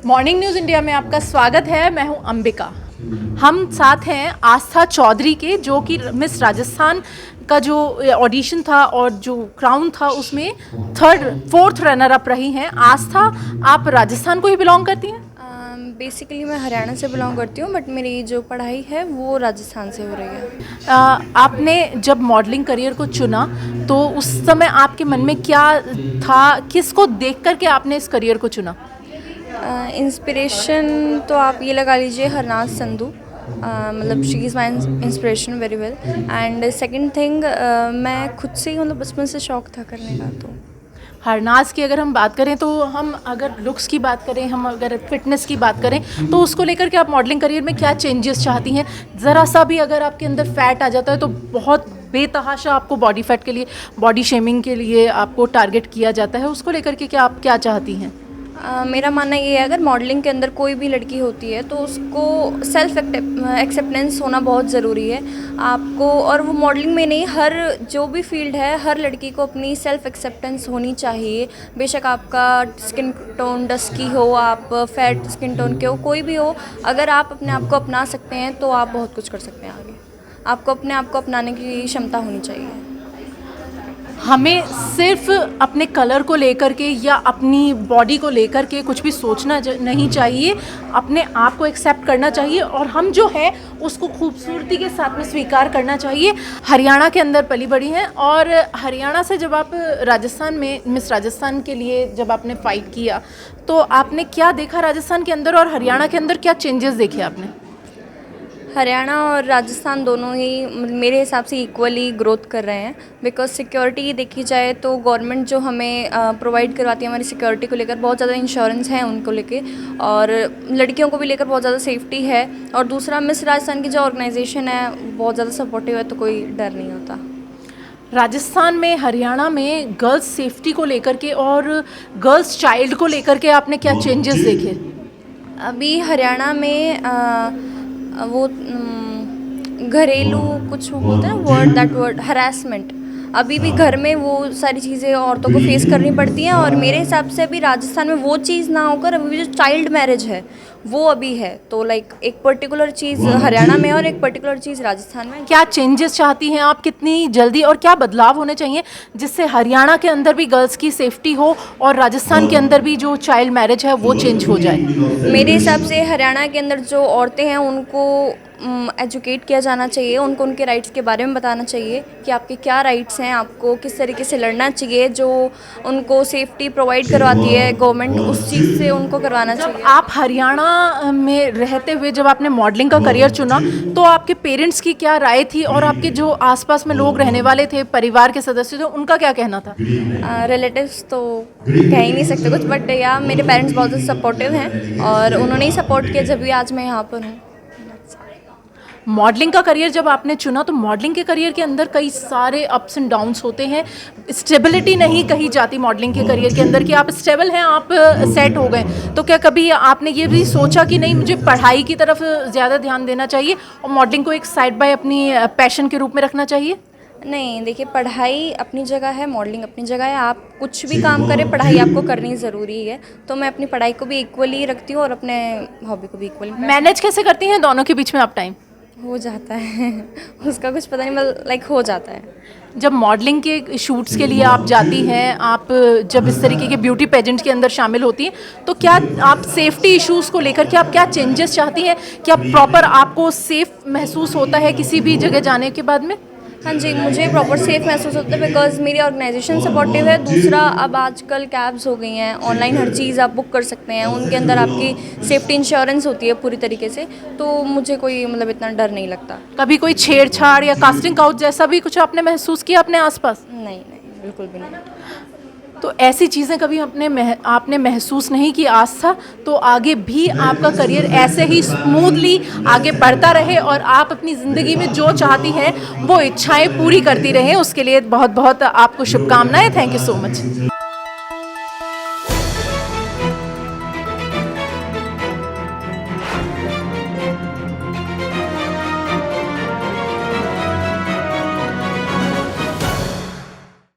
Morning news India में आपका स्वागत है। मैं हूं अंबिका। हम साथ हैं आस्था चौधरी के, जो कि मिस राजस्थान का जो ऑडिशन था और जो क्राउन था उसमें फोर्थ रनर अप रही हैं। आस्था, आप राजस्थान को ही बिलोंग करती हैं? बेसिकली मैं हरियाणा से बिलोंग करती हूँ, बट मेरी जो पढ़ाई है वो राजस्थान से हो रही है। आपने जब मॉडलिंग करियर को चुना तो उस समय आपके मन में क्या था? किसको देख कर के आपने इस करियर को चुना? इंस्पिरेशन तो आप ये लगा लीजिए हरनाज संधू, मतलब she is my inspiration very well. And second thing, मैं खुद से ही मतलब बचपन से शौक था करने का। तो हरनाज की अगर हम बात करें तो हम अगर लुक्स की बात करें, हम अगर फिटनेस की बात करें तो उसको लेकर के आप मॉडलिंग करियर में क्या चेंजेस चाहती हैं? ज़रा सा भी अगर आपके अंदर फैट आ जाता है तो बहुत बेतहाशा आपको बॉडी फैट के लिए, बॉडी शेमिंग के लिए आपको टारगेट किया जाता है। उसको लेकर के क्या आप क्या चाहती हैं? मेरा मानना ये है, अगर मॉडलिंग के अंदर कोई भी लड़की होती है तो उसको सेल्फ एक्सेप्टेंस होना बहुत ज़रूरी है आपको। और वो मॉडलिंग में नहीं, हर जो भी फील्ड है, हर लड़की को अपनी सेल्फ एक्सेप्टेंस होनी चाहिए। बेशक आपका स्किन टोन डस्की हो, आप फैट स्किन टोन के हो, कोई भी हो, अगर आप अपने आप को अपना सकते हैं तो आप बहुत कुछ कर सकते हैं आगे। आपको अपने आप को अपनाने की क्षमता होनी चाहिए। हमें सिर्फ अपने कलर को लेकर के या अपनी बॉडी को लेकर के कुछ भी सोचना नहीं चाहिए। अपने आप को एक्सेप्ट करना चाहिए और हम जो है उसको खूबसूरती के साथ में स्वीकार करना चाहिए। हरियाणा के अंदर पली बड़ी हैं और हरियाणा से जब आप राजस्थान में मिस राजस्थान के लिए जब आपने फ़ाइट किया तो आपने क्या देखा राजस्थान के अंदर और हरियाणा के अंदर क्या चेंजेस देखे आपने? हरियाणा और राजस्थान दोनों ही मेरे हिसाब से इक्वली ग्रोथ कर रहे हैं। बिकॉज सिक्योरिटी देखी जाए तो गवर्नमेंट जो हमें प्रोवाइड करवाती है हमारी सिक्योरिटी को लेकर, बहुत ज़्यादा इंश्योरेंस है उनको लेके, और लड़कियों को भी लेकर बहुत ज़्यादा सेफ्टी है। और दूसरा, मिस राजस्थान की जो ऑर्गेनाइजेशन है बहुत ज़्यादा सपोर्टिव है, तो कोई डर नहीं होता। राजस्थान में, हरियाणा में गर्ल्स सेफ्टी को लेकर के और गर्ल्स चाइल्ड को लेकर के आपने क्या चेंजेस देखे? अभी हरियाणा में वो घरेलू कुछ वो बोलते हैं ना, वर्ड हरासमेंट, अभी भी घर में वो सारी चीज़ें औरतों को फेस करनी पड़ती हैं। और मेरे हिसाब से अभी राजस्थान में वो चीज़ ना होकर अभी जो चाइल्ड मैरिज है वो अभी है। तो लाइक एक पर्टिकुलर चीज़ हरियाणा में और एक पर्टिकुलर चीज़ राजस्थान में। क्या चेंजेस चाहती हैं आप? कितनी जल्दी और क्या बदलाव होने चाहिए जिससे हरियाणा के अंदर भी गर्ल्स की सेफ्टी हो और राजस्थान के अंदर भी जो चाइल्ड मैरिज है वो चेंज हो जाए? मेरे हिसाब से हरियाणा के अंदर जो औरतें हैं उनको एजुकेट किया जाना चाहिए, उनको उनके राइट्स के बारे में बताना चाहिए कि आपके क्या राइट्स हैं, आपको किस तरीके से लड़ना चाहिए। जो उनको सेफ्टी प्रोवाइड करवाती है गवर्नमेंट, उस चीज़ से उनको करवाना चाहिए। आप हरियाणा में रहते हुए जब आपने मॉडलिंग का करियर चुना तो आपके पेरेंट्स की क्या राय थी और आपके जो आसपास में लोग रहने वाले थे, परिवार के सदस्य थे, उनका क्या कहना था? रिलेटिव्स तो कह ही नहीं सकते कुछ, बट या मेरे पेरेंट्स बहुत ज़्यादा सपोर्टिव हैं और उन्होंने ही सपोर्ट किया जब भी आज मैं यहाँ पर हूँ। मॉडलिंग का करियर जब आपने चुना तो मॉडलिंग के करियर के अंदर कई सारे अप्स एंड डाउन्स होते हैं। स्टेबिलिटी नहीं कही जाती मॉडलिंग के करियर के अंदर कि आप स्टेबल हैं, आप सेट हो गए। तो क्या कभी आपने ये भी सोचा कि नहीं, मुझे पढ़ाई की तरफ ज़्यादा ध्यान देना चाहिए और मॉडलिंग को एक साइड बाय अपनी पैशन के रूप में रखना चाहिए? नहीं, देखिए, पढ़ाई अपनी जगह है, मॉडलिंग अपनी जगह है। आप कुछ भी काम करें, पढ़ाई आपको करनी ज़रूरी है। तो मैं अपनी पढ़ाई को भी इक्वली रखती हूँ और अपने हॉबी को भी इक्वली। मैनेज कैसे करती हैं दोनों के बीच में आप टाइम? हो जाता है उसका कुछ पता नहीं, मतलब लाइक हो जाता है। जब मॉडलिंग के शूट्स के लिए आप जाती हैं, आप जब इस तरीके के ब्यूटी पेजेंट्स के अंदर शामिल होती हैं तो क्या आप सेफ्टी इश्यूज़ को लेकर के आप क्या चेंजेस चाहती हैं? क्या प्रॉपर आपको सेफ महसूस होता है किसी भी जगह जाने के बाद में? हाँ जी, मुझे प्रॉपर सेफ महसूस होता है बिकॉज मेरी ऑर्गेनाइजेशन सपोर्टिव है। दूसरा, अब आजकल कैब्स हो गई हैं, ऑनलाइन हर चीज़ आप बुक कर सकते हैं, उनके अंदर आपकी सेफ्टी इंश्योरेंस होती है पूरी तरीके से। तो मुझे कोई मतलब इतना डर नहीं लगता। कभी कोई छेड़छाड़ या कास्टिंग काउच जैसा भी कुछ आपने महसूस किया अपने आसपास? नहीं, बिल्कुल भी नहीं। तो ऐसी चीज़ें कभी आपने महसूस नहीं की आस्था? तो आगे भी आपका करियर ऐसे ही स्मूथली आगे बढ़ता रहे और आप अपनी ज़िंदगी में जो चाहती हैं वो इच्छाएं पूरी करती रहें। उसके लिए बहुत बहुत आपको शुभकामनाएं। Thank you so much.